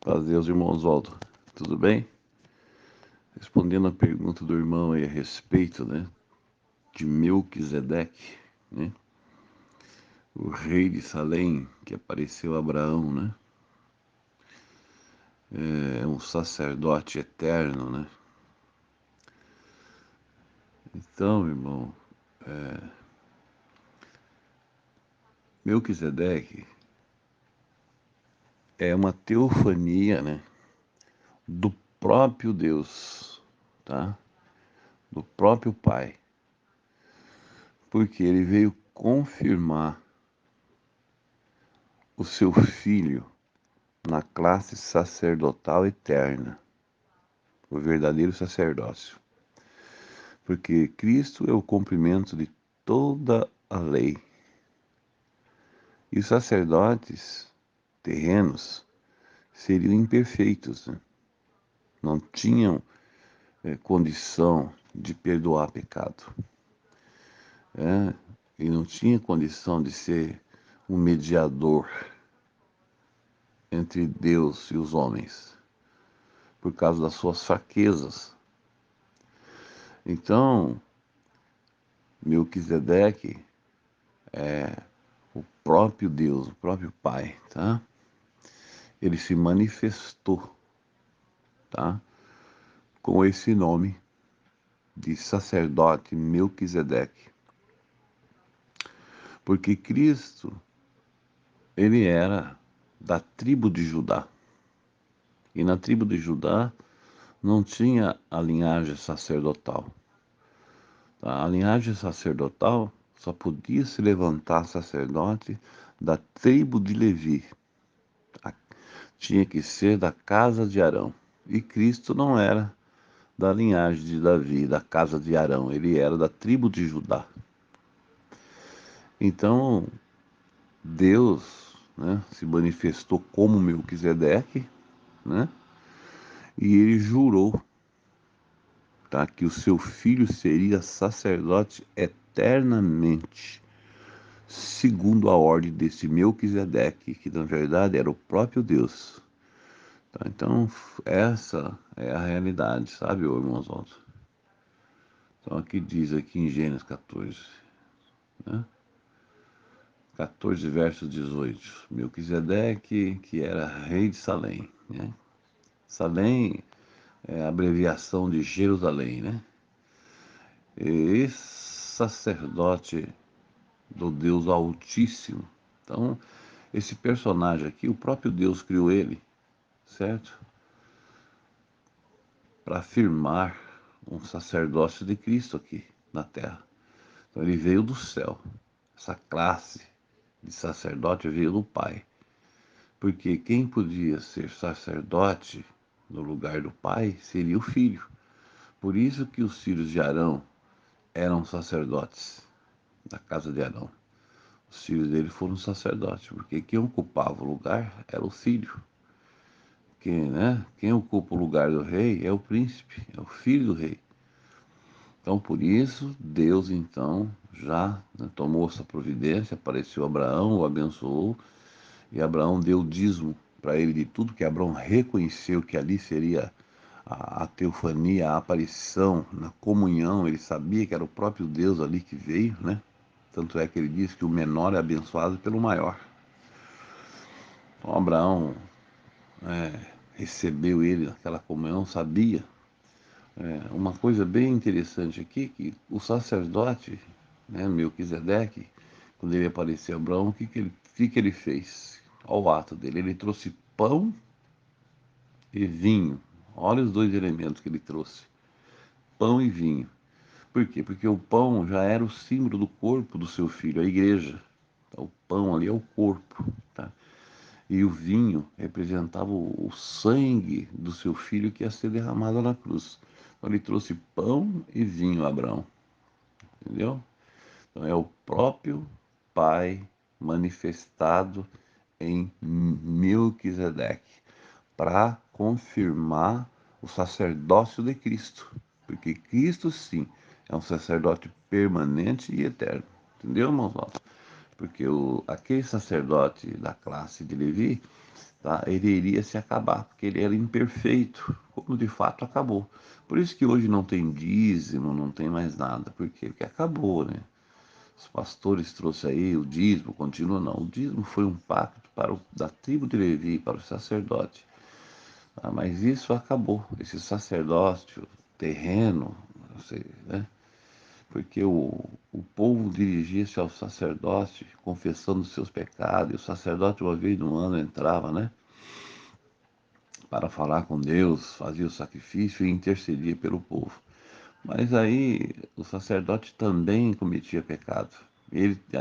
Paz de Deus, irmão Oswaldo. Tudo bem? Respondendo a pergunta do irmão aí a respeito, né, de Melquisedeque, né, o rei de Salém que apareceu a Abraão, né, é um sacerdote eterno, né. Então, irmão, Melquisedeque é uma teofania, né, do próprio Deus, tá? Do próprio Pai, porque ele veio confirmar o seu filho na classe sacerdotal eterna, o verdadeiro sacerdócio. Porque Cristo é o cumprimento de toda a lei. E os sacerdotes terrenos seriam imperfeitos, né? Não tinham condição de perdoar pecado. E não tinha condição de ser um mediador entre Deus e os homens, por causa das suas fraquezas. Então, Melquisedeque é o próprio Deus, o próprio Pai, tá? Ele se manifestou, tá? Com esse nome de sacerdote Melquisedeque. Porque Cristo, ele era da tribo de Judá. E na tribo de Judá não tinha a linhagem sacerdotal. Tá? A linhagem sacerdotal só podia se levantar sacerdote da tribo de Levi. Tinha que ser da casa de Arão. E Cristo não era da linhagem de Davi, da casa de Arão. Ele era da tribo de Judá. Então, Deus, né, se manifestou como Melquisedeque, né, e ele jurou, tá, que o seu filho seria sacerdote eternamente, segundo a ordem desse Melquisedeque, que na verdade era o próprio Deus. Tá? Então, essa é a realidade, sabe, irmãos? Então, aqui diz aqui em Gênesis 14, né? 14, verso 18. Melquisedeque, que era rei de Salém, né? Salém é a abreviação de Jerusalém, né? E sacerdote do Deus Altíssimo. Então, esse personagem aqui, o próprio Deus criou ele, certo? Para afirmar um sacerdócio de Cristo aqui na terra. Então, ele veio do céu. Essa classe de sacerdote veio do Pai. Porque quem podia ser sacerdote no lugar do pai seria o filho. Por isso que os filhos de Arão eram sacerdotes da casa de Arão. Os filhos dele foram sacerdotes, porque quem ocupava o lugar era o filho. Quem ocupa o lugar do rei é o príncipe, é o filho do rei. Então, por isso, Deus, então, já, né, tomou essa providência, apareceu Abraão, o abençoou, e Abraão deu o dízimo para ele de tudo, que Abraão reconheceu que ali seria a teofania, a aparição, na comunhão. Ele sabia que era o próprio Deus ali que veio, né? Tanto é que ele diz que o menor é abençoado pelo maior. Então, Abraão recebeu ele naquela comunhão, sabia. Uma coisa bem interessante aqui, que o sacerdote, né, Melquisedeque, quando ele apareceu a Abraão, o que ele fez? Olha o ato dele. Ele trouxe pão e vinho. Olha os dois elementos que ele trouxe: pão e vinho. Por quê? Porque o pão já era o símbolo do corpo do seu filho, a igreja. Então, o pão ali é o corpo, tá? E o vinho representava o sangue do seu filho que ia ser derramado na cruz. Então, ele trouxe pão e vinho a Abraão, entendeu? Então, é o próprio Pai manifestado em Melquisedeque para confirmar o sacerdócio de Cristo. Porque Cristo, sim, é um sacerdote permanente e eterno. Entendeu, irmãos? Porque aquele sacerdote da classe de Levi tá? Ele iria se acabar, porque ele era imperfeito, como de fato acabou. Por isso que hoje não tem dízimo, não tem mais nada. Por quê? Porque acabou, né? Os pastores trouxeram aí o dízimo, continua não. O dízimo foi um pacto da tribo de Levi, para o sacerdote. Ah, mas isso acabou. Esse sacerdócio terreno, não sei, né? Porque o povo dirigia-se ao sacerdote confessando seus pecados, e o sacerdote uma vez no ano entrava, né? Para falar com Deus, fazia o sacrifício e intercedia pelo povo. Mas aí o sacerdote também cometia pecado.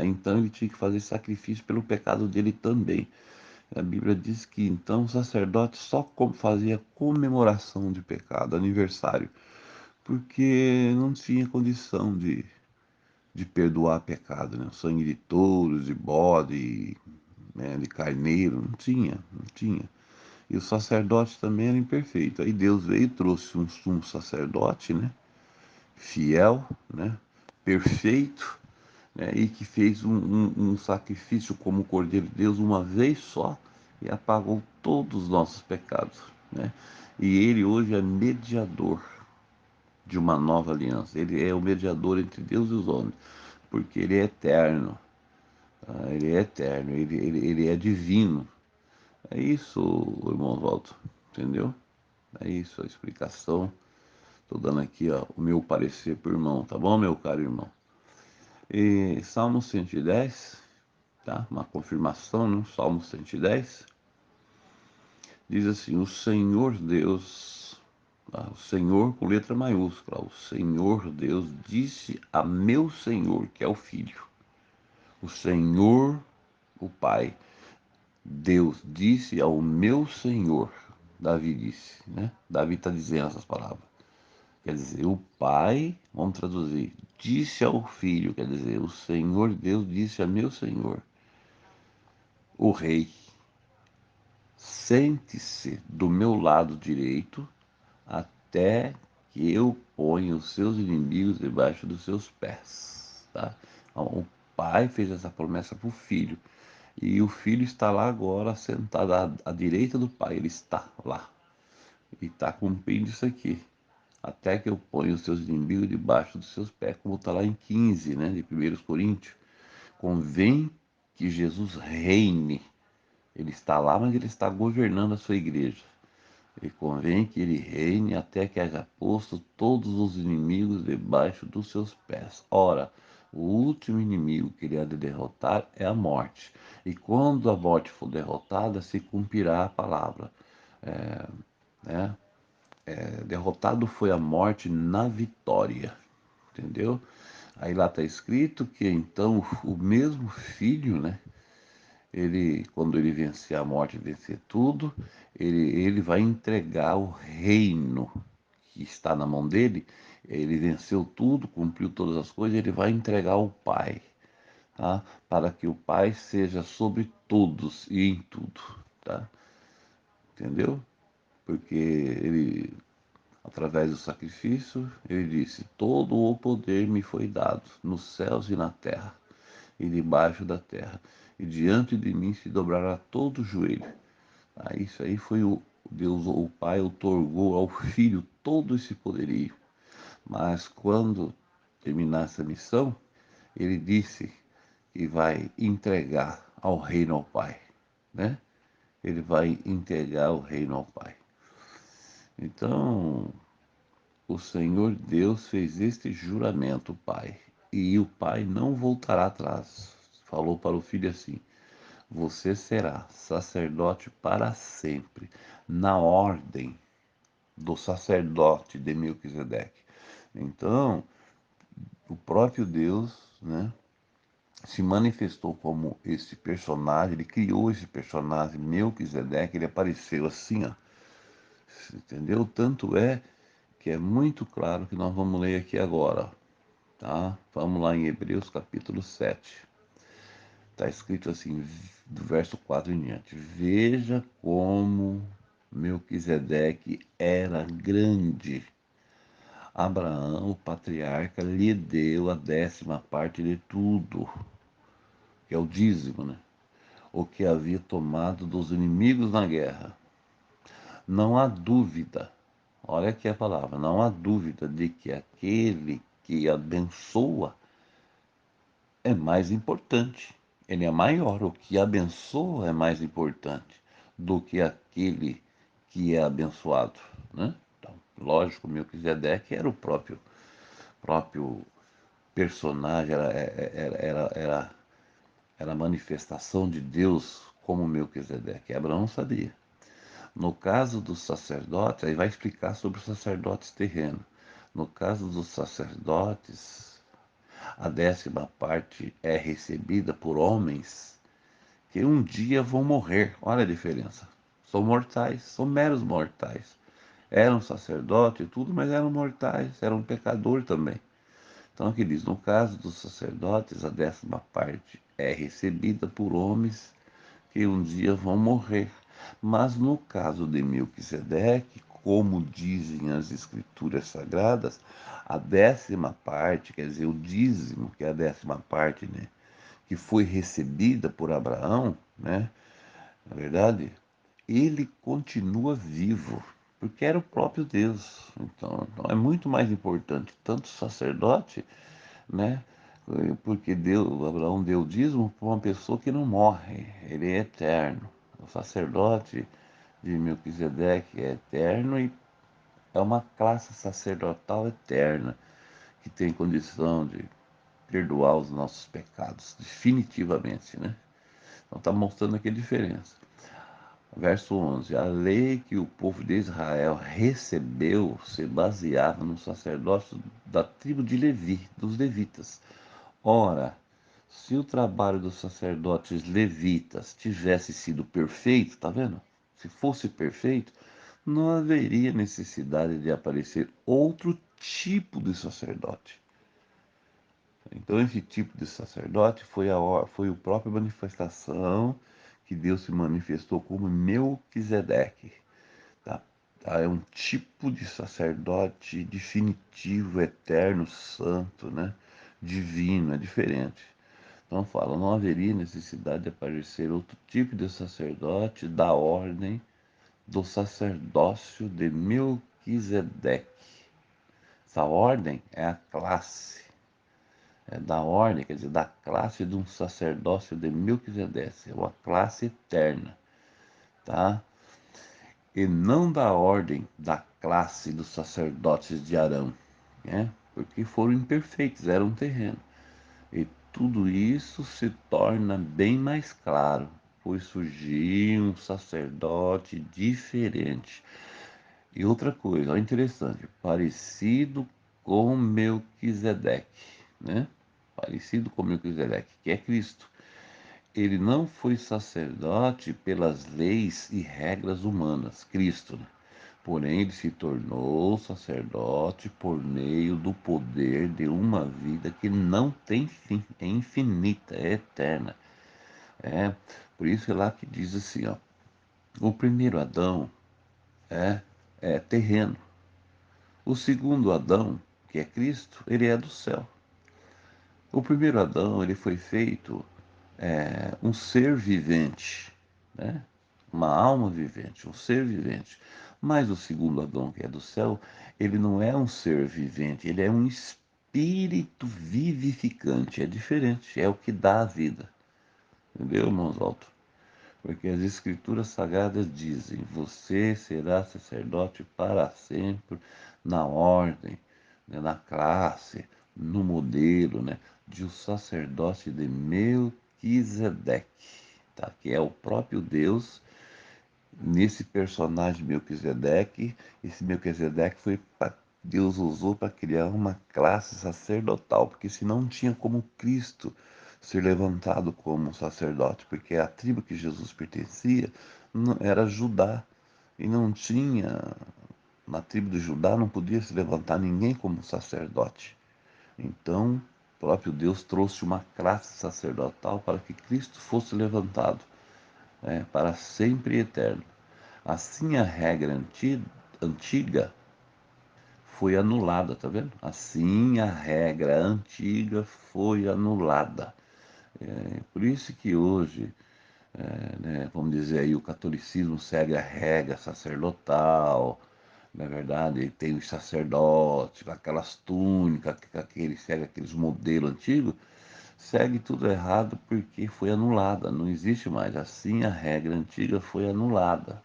Então ele tinha que fazer sacrifício pelo pecado dele também. A Bíblia diz que então o sacerdote só fazia comemoração de pecado, aniversário, porque não tinha condição de perdoar pecado, né? O sangue de touros, de bode, né, de carneiro, não tinha. E o sacerdote também era imperfeito. Aí Deus veio e trouxe um sumo sacerdote, né? Fiel, né? Perfeito, né? E que fez um sacrifício como o Cordeiro de Deus uma vez só e apagou todos os nossos pecados, né? E ele hoje é mediador de uma nova aliança. Ele é o mediador entre Deus e os homens, porque ele é eterno, tá? Ele é eterno, ele é divino. É isso, irmão Walter, entendeu? É isso a explicação. Estou dando aqui ó, o meu parecer por irmão, tá bom, meu caro irmão? E Salmo 110, tá? Uma confirmação, né? Salmo 110 diz assim: O Senhor Deus, tá? O Senhor com letra maiúscula, o Senhor Deus disse a meu Senhor, que é o Filho, o Senhor, o Pai, Deus disse ao meu Senhor, Davi disse, né? Davi está dizendo essas palavras. Quer dizer, o pai, vamos traduzir, disse ao filho, quer dizer, o Senhor Deus disse a meu Senhor, o rei, sente-se do meu lado direito até que eu ponha os seus inimigos debaixo dos seus pés. Tá? Então, o pai fez essa promessa para o filho. E o filho está lá agora, sentado à direita do pai. Ele está lá. E está cumprindo isso aqui. Até que eu ponha os seus inimigos debaixo dos seus pés, como está lá em 15, né, de 1 Coríntios. Convém que Jesus reine. Ele está lá, mas ele está governando a sua igreja. E convém que ele reine até que haja posto todos os inimigos debaixo dos seus pés. Ora, o último inimigo que ele há de derrotar é a morte. E quando a morte for derrotada, se cumprirá a palavra. É, né? Derrotado foi a morte na vitória, entendeu? Aí lá está escrito que então o mesmo filho, né? Ele, quando ele vencer a morte, vencer tudo, ele vai entregar o reino que está na mão dele. Ele venceu tudo, cumpriu todas as coisas, ele vai entregar ao Pai, tá? Para que o Pai seja sobre todos e em tudo, tá? Entendeu? Porque ele, através do sacrifício, ele disse: Todo o poder me foi dado, nos céus e na terra, e debaixo da terra, e diante de mim se dobrará todo o joelho. Ah, isso aí foi o Deus, o Pai, outorgou ao Filho todo esse poderio. Mas quando terminar essa missão, ele disse que vai entregar ao reino ao Pai, né? Ele vai entregar o reino ao Pai. Então, o Senhor Deus fez este juramento, Pai, e o Pai não voltará atrás. Falou para o filho assim: Você será sacerdote para sempre, na ordem do sacerdote de Melquisedeque. Então, o próprio Deus, né, se manifestou como esse personagem, ele criou esse personagem Melquisedeque, ele apareceu assim, ó, entendeu? Tanto é que é muito claro que nós vamos ler aqui agora, tá? Vamos lá em Hebreus capítulo 7. Está escrito assim, do verso 4 em diante. Veja como Melquisedeque era grande. Abraão, o patriarca, lhe deu a 10ª parte de tudo, que é o dízimo, né? o que havia tomado dos inimigos na guerra. Não há dúvida, olha aqui a palavra, não há dúvida de que aquele que abençoa é mais importante. Ele é maior, o que abençoa é mais importante do que aquele que é abençoado, né? Então, lógico, Melquisedeque era o próprio personagem, era a manifestação de Deus como Melquisedeque. Abraão sabia. No caso dos sacerdotes, aí vai explicar sobre os sacerdotes terrenos. No caso dos sacerdotes, a 10ª parte é recebida por homens que um dia vão morrer. Olha a diferença. São mortais, são meros mortais. Eram sacerdote e tudo, mas eram mortais, eram pecadores também. Então aqui diz, no caso dos sacerdotes, a 10ª parte é recebida por homens que um dia vão morrer. Mas no caso de Melquisedeque, como dizem as escrituras sagradas, a 10ª parte, quer dizer, o dízimo, que é a 10ª parte, né, que foi recebida por Abraão, né, na verdade, ele continua vivo, porque era o próprio Deus. Então é muito mais importante tanto o sacerdote, né, porque Abraão deu dízimo para uma pessoa que não morre, ele é eterno. O sacerdote de Melquisedeque é eterno e é uma classe sacerdotal eterna que tem condição de perdoar os nossos pecados, definitivamente, né? Então está mostrando aqui a diferença. Verso 11: a lei que o povo de Israel recebeu se baseava no sacerdócio da tribo de Levi, dos levitas. Ora, se o trabalho dos sacerdotes levitas tivesse sido perfeito, tá vendo? Se fosse perfeito, não haveria necessidade de aparecer outro tipo de sacerdote. Então, esse tipo de sacerdote foi a própria manifestação que Deus se manifestou como Melquisedeque. Tá? É um tipo de sacerdote definitivo, eterno, santo, né? Divino, é diferente. Então fala, não haveria necessidade de aparecer outro tipo de sacerdote da ordem do sacerdócio de Melquisedeque. Essa ordem é a classe, é da ordem, quer dizer, da classe de um sacerdócio de Melquisedeque, é uma classe eterna, tá? E não da ordem da classe dos sacerdotes de Arão, né? Porque foram imperfeitos, eram terreno. E tudo isso se torna bem mais claro, pois surgiu um sacerdote diferente. E outra coisa, ó, interessante, parecido com Melquisedeque, né? Parecido com Melquisedeque, que é Cristo. Ele não foi sacerdote pelas leis e regras humanas, Cristo, né? Porém, ele se tornou sacerdote por meio do poder de uma vida que não tem fim, é infinita, é eterna. É, por isso é lá que diz assim, ó, o primeiro Adão é, é terreno. O segundo Adão, que é Cristo, ele é do céu. O primeiro Adão, ele foi feito um ser vivente, né? Uma alma vivente, um ser vivente. Mas o segundo Adão, que é do céu, ele não é um ser vivente, ele é um espírito vivificante. É diferente, é o que dá a vida. Entendeu, irmãos altos? Porque as escrituras sagradas dizem: você será sacerdote para sempre, na ordem, né, na classe, no modelo, né, de o sacerdócio de Melquisedeque, tá? Que é o próprio Deus nesse personagem Melquisedeque. Esse Melquisedeque foi Deus usou para criar uma classe sacerdotal, porque senão não tinha como Cristo ser levantado como sacerdote, porque a tribo que Jesus pertencia era Judá e não tinha, na tribo de Judá não podia se levantar ninguém como sacerdote. Então, o próprio Deus trouxe uma classe sacerdotal para que Cristo fosse levantado, para sempre e eterno. Assim, a regra antiga foi anulada, tá vendo? Assim, a regra antiga foi anulada. Por isso que hoje né, vamos dizer aí, o catolicismo segue a regra sacerdotal, na verdade, tem os sacerdotes, com aquelas túnicas, segue aqueles modelos antigos, segue tudo errado porque foi anulada, não existe mais. Assim a regra antiga foi anulada.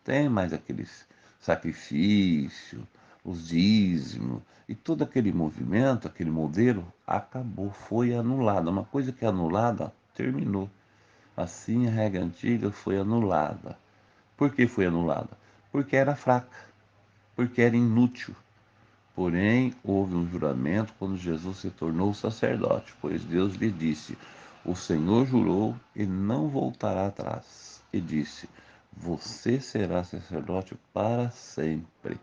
Tem mais aqueles sacrifícios, os dízimos, e todo aquele movimento, aquele modelo, acabou, foi anulado. Uma coisa que é anulada, terminou. Assim a regra antiga foi anulada. Por que foi anulada? Porque era fraca, porque era inútil. Porém, houve um juramento quando Jesus se tornou sacerdote, pois Deus lhe disse: O Senhor jurou e não voltará atrás. E disse: Você será sacerdote para sempre.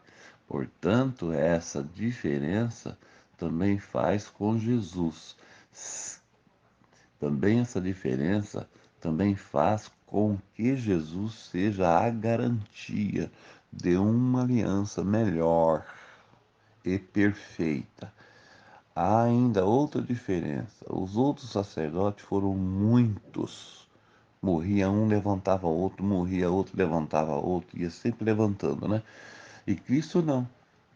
Portanto, essa diferença também faz com Jesus. Também essa diferença também faz com que Jesus seja a garantia de uma aliança melhor e perfeita. Há ainda outra diferença. Os outros sacerdotes foram muitos. Morria um, levantava outro, morria outro, levantava outro, ia sempre levantando, né? E Cristo não.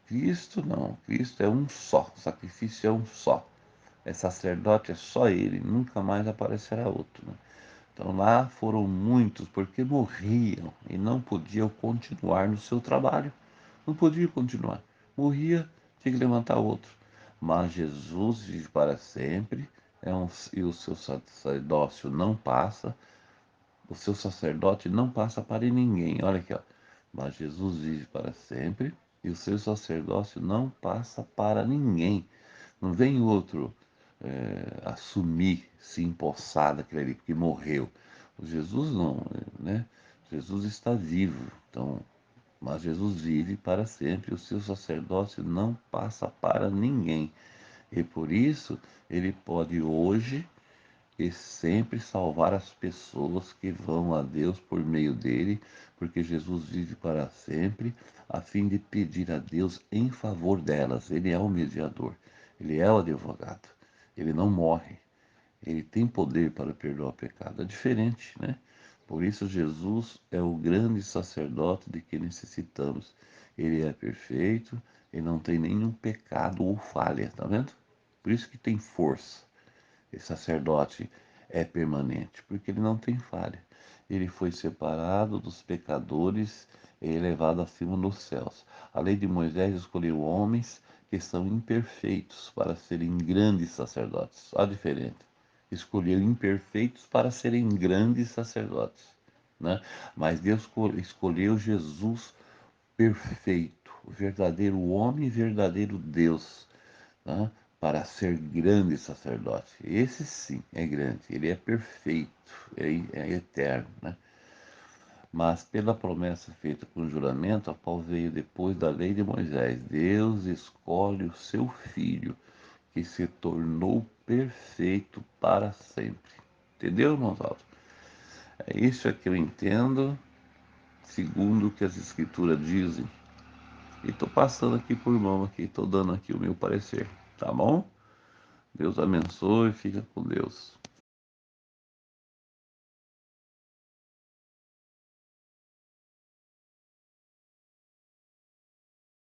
Cristo não. Cristo é um só. O sacrifício é um só. É sacerdote, é só ele. Nunca mais aparecerá outro, né? Então lá foram muitos porque morriam e não podiam continuar no seu trabalho. Não podia continuar. Morria, tinha que levantar outro. Mas Jesus vive para sempre, e o seu sacerdócio não passa, o seu sacerdote não passa para ninguém. Olha aqui, ó. Mas Jesus vive para sempre, e o seu sacerdócio não passa para ninguém. Não vem outro assumir, se empossar daquele ali, porque morreu. O Jesus não, né? Jesus está vivo, então, mas Jesus vive para sempre, o seu sacerdócio não passa para ninguém. E por isso ele pode hoje e sempre salvar as pessoas que vão a Deus por meio dele, porque Jesus vive para sempre, a fim de pedir a Deus em favor delas. Ele é o mediador, ele é o advogado, ele não morre, ele tem poder para perdoar o pecado. É diferente, né? Por isso, Jesus é o grande sacerdote de que necessitamos. Ele é perfeito, ele não tem nenhum pecado ou falha, tá vendo? Por isso que tem força. Esse sacerdote é permanente, porque ele não tem falha. Ele foi separado dos pecadores e elevado acima nos céus. A lei de Moisés escolheu homens que são imperfeitos para serem grandes sacerdotes. Olha a diferença. Escolheu imperfeitos para serem grandes sacerdotes, né? Mas Deus escolheu Jesus perfeito, o verdadeiro homem e verdadeiro Deus, né, para ser grande sacerdote. Esse sim é grande, ele é perfeito, é eterno, né? Mas pela promessa feita com juramento, a qual veio depois da lei de Moisés, Deus escolhe o seu filho, que se tornou perfeito para sempre. Entendeu, irmãos Alves? É isso que eu entendo, segundo o que as escrituras dizem. E estou passando aqui por mão aqui, estou dando aqui o meu parecer, tá bom? Deus abençoe, fica com Deus.